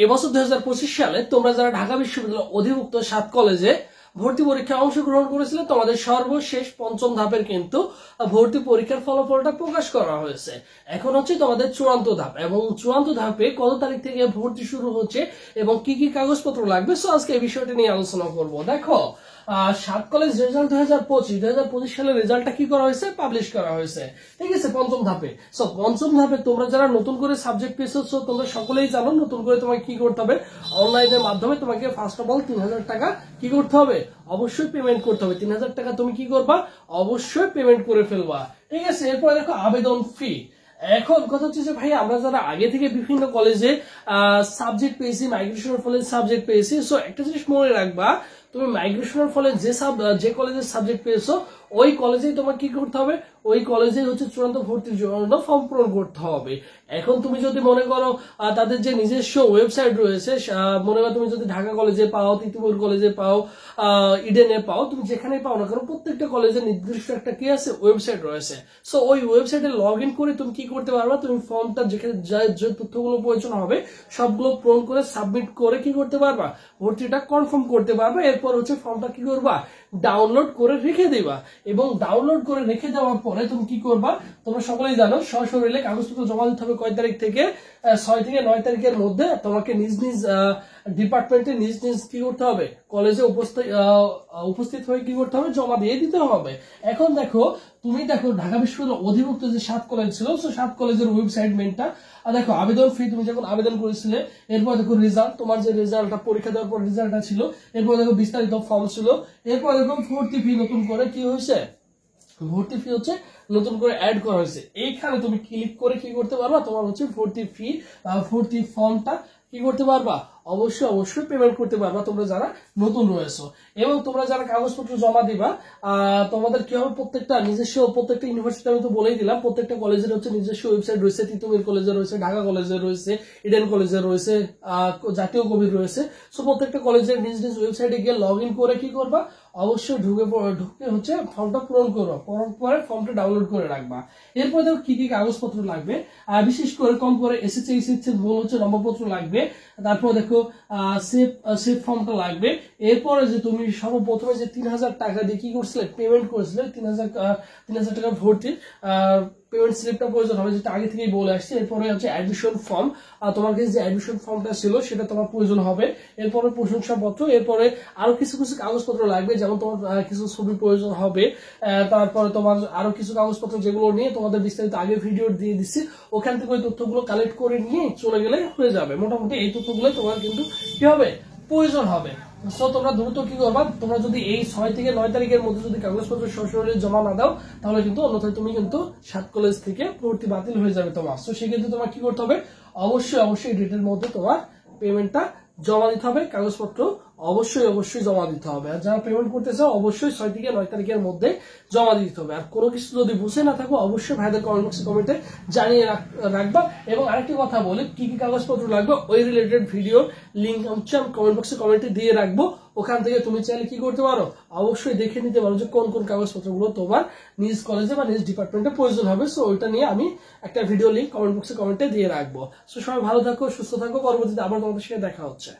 এবছর 2025 সালে তোমরা যারা ঢাকা বিশ্ববিদ্যালয়ের অধিভুক্ত 7 কলেজে ভর্তি পরীক্ষায় অংশগ্রহণ করেছিলে তোমাদের সর্বশেষ পঞ্চম ধাপের কিন্তু ভর্তি পরীক্ষার ফলাফলটা প্রকাশ করা হয়েছে। এখন হচ্ছে তোমাদের চূড়ান্ত ধাপ, এবং চূড়ান্ত ধাপে কত তারিখ থেকে ভর্তি শুরু হচ্ছে এবং কি কি কাগজপত্র লাগবে, সো আজকে এই বিষয়টা নিয়ে আলোচনা করব। দেখো 7 কলেজ রেজাল্ট 2025 সালের রেজাল্টটা কি করা হয়েছে, পাবলিশ করা হয়েছে, ঠিক আছে, পঞ্চম ধাপে। সো পঞ্চম ধাপে তোমরা যারা নতুন করে সাবজেক্ট পেয়েছো তোমরা সকলেই জানো নতুন করে তোমাকে কি করতে হবে, অনলাইনের মাধ্যমে তোমাকে ফার্স্ট অফ অল 3000 টাকা কি করতে হবে, অবশ্যই পেমেন্ট করতে হবে। 3000 টাকা তুমি কি করবা, অবশ্যই পেমেন্ট করে ফেলবা, ঠিক আছে। এরপর দেখো আবেদন ফি। এখন কথা হচ্ছে যে ভাই আমরা যারা আগে থেকে বিভিন্ন কলেজে সাবজেক্ট পেয়েছি, মাইগ্রেশনের ফলে সাবজেক্ট পেয়েছি, সো একটা জিনিস মনে রাখবা, তুমি মাইগ্রেশনের ফলে যে কলেজের সাবজেক্ট পেয়েছো ওই কলেজেই তোমার কি করতে হবে, ওই কলেজে হচ্ছে চূড়ান্ত ভর্তির জন্য ফর্ম পূরণ করতে হবে। এখন তুমি যদি মনে করো তাদের যে নিজস্ব ওয়েবসাইট রয়েছে, মনে করো তুমি যদি ঢাকা কলেজে পাও, তিতুমির কলেজে পাও, ইডেনে পাও, তুমি যেখানে পাও না কারণ প্রত্যেকটা কলেজের নির্দিষ্ট একটা কি আছে, ওয়েবসাইট রয়েছে। সো ওই ওয়েবসাইটে লগ ইন করে তুমি কি করতে পারবা, তুমি ফর্মটা যেখানে যে তথ্যগুলো প্রয়োজন হবে সবগুলো পূরণ করে সাবমিট করে কি করতে পারবা, ভর্তিটা কনফার্ম করতে পারবা। এরপর হচ্ছে ফর্মটা কি করবা, ডাউনলোড করে রেখে দিবা, এবং ডাউনলোড করে রেখে দেওয়ার পরে তুমি কি করবা, তোমরা সকলেই জানো সশরীরে কাগজপত্র জমা দিতে হবে কয় তারিখ থেকে, 6 থেকে 9 তারিখের মধ্যে তোমাকে নিজ নিজ ডিপার্টমেন্টে নিজ নিজ কি করতে হবে, কলেজে উপস্থিত হয়ে কি করতে হবে, জমা দিয়ে দিতে হবে। এখন দেখো তুমি দেখো ঢাকা বিশ্ববিদ্যালয় অধিভুক্ত যে 7 কলেজ ছিল, 7 কলেজের ওয়েবসাইট মেনটা দেখো, আবেদন ফি তুমি যখন আবেদন করেছিলে, এরপর দেখো রেজাল্ট, তোমার যে রেজাল্টটা পরীক্ষা দেওয়ার পর রেজাল্টটা ছিল, এরপর দেখো বিস্তারিত ফর্ম ছিল, এরপর দেখো ভর্তি ফি নতুন করে কি হয়েছে, ভর্তি ফি হচ্ছে নতুন করে অ্যাড করা হয়েছে। এইখানে তুমি ক্লিক করে কি করতে পারবা, তোমার হচ্ছে ভর্তি ফি ভর্তি ফর্মটা কি করতে পারবা, অবশ্যই পেমেন্ট করতে পারবা তোমরা যারা নতুন রয়েছো। এবং তোমরা যারা কাগজপত্র জমা দিবা তোমাদের কি হবে, প্রত্যেকটা ইউনিভার্সিটি আমি তো বলেই দিলাম, প্রত্যেকটা কলেজের হচ্ছে নিজস্ব ওয়েবসাইট রয়েছে, তিতুমির কলেজে রয়েছে, ঢাকা কলেজে রয়েছে, ইডেন কলেজে রয়েছে, জাতীয় কবির রয়েছে। সো প্রত্যেকটা কলেজের নিজ নিজ ওয়েবসাইটে গিয়ে লগ ইন করে কি করবা, অবশ্যই ঢুকে হচ্ছে ফর্মটা পূরণ করবা, পূরণ করে ফর্মটা ডাউনলোড করে রাখবা। এরপর দেখো কি কি কাগজপত্র লাগবে, বিশেষ করে কম করে এসএসসি মূল হচ্ছে নম্বরপত্র লাগবে। তারপর দেখো সেভ ফর্মটা লাগবে। এরপরে যে তুমি সর্বপ্রথমে যে 3000 টাকা দিয়ে কি করছিলে, পেমেন্ট করেছিলে, 3000 টাকা ভর্তির পেমেন্ট স্লিপটা প্রয়োজন হবে, যেটা আগে থেকেই বলে আসছে। এরপরে হচ্ছে অ্যাডমিশন ফর্ম, তোমার কাছে যে অ্যাডমিশন ফর্মটা ছিল সেটা তোমার প্রয়োজন হবে। এরপরে প্রশংসাপত্র, এরপরে আরো কিছু কাগজপত্র লাগবে, যেমন তোমার কিছু ছবি প্রয়োজন হবে। তারপরে তোমার আরো কিছু কাগজপত্র যেগুলো নিয়ে তোমাদের বিস্তারিত আগে ভিডিও দিয়ে দিচ্ছি, ওখান থেকে ওই তথ্যগুলো কালেক্ট করে নিয়ে চলে গেলে হয়ে যাবে। মোটামুটি এই তথ্যগুলো তোমার কিন্তু কি হবে, প্রয়োজন হবে। সো তোমরা দ্রুত কি করবা, তোমরা যদি এই 6 থেকে 9 তারিখের মধ্যে যদি কাগজপত্র সরাসরি জমা না দাও তাহলে কিন্তু অন্যথায় তুমি কিন্তু 7 কলেজ থেকে ভর্তি বাতিল হয়ে যাবে তোমার। সো সেক্ষেত্রে তোমার কি করতে হবে, অবশ্যই ডেটের মধ্যে তোমার পেমেন্টটা জমা দিতে হবে, কাগজপত্র অবশ্যই জমা দিতে হবে। আর যারা পেমেন্ট করতে চাও অবশ্যই 6 থেকে 9 তারিখের মধ্যে জমা দিতে হবে। আর কোনো কিছু যদি বুঝে না থাকো অবশ্যই ভাইদের কমেন্ট বক্সে কমেন্টে জানিয়ে রাখবা। এবং আরেকটি কথা বলি, কি কি কাগজপত্র লাগবে ওই রিলেটেড ভিডিওর লিঙ্ক হচ্ছে আমি কমেন্ট বক্সে কমেন্টে দিয়ে রাখবো। ওখান থেকে তুমি চাইলে কি করতে পারো, অবশ্যই দেখে নিতে পারো যে কোন কোন কাগজপত্রগুলো তোমার নিজ কলেজে বা নিজ ডিপার্টমেন্টে প্রয়োজন হবে। সো ওইটা নিয়ে আমি একটা ভিডিও লিঙ্ক কমেন্ট বক্সে কমেন্টে দিয়ে রাখবো। সো সবাই ভালো থাকো, সুস্থ থাকো, পরবর্তীতে আবার তোমাদের সাথে দেখা হচ্ছে।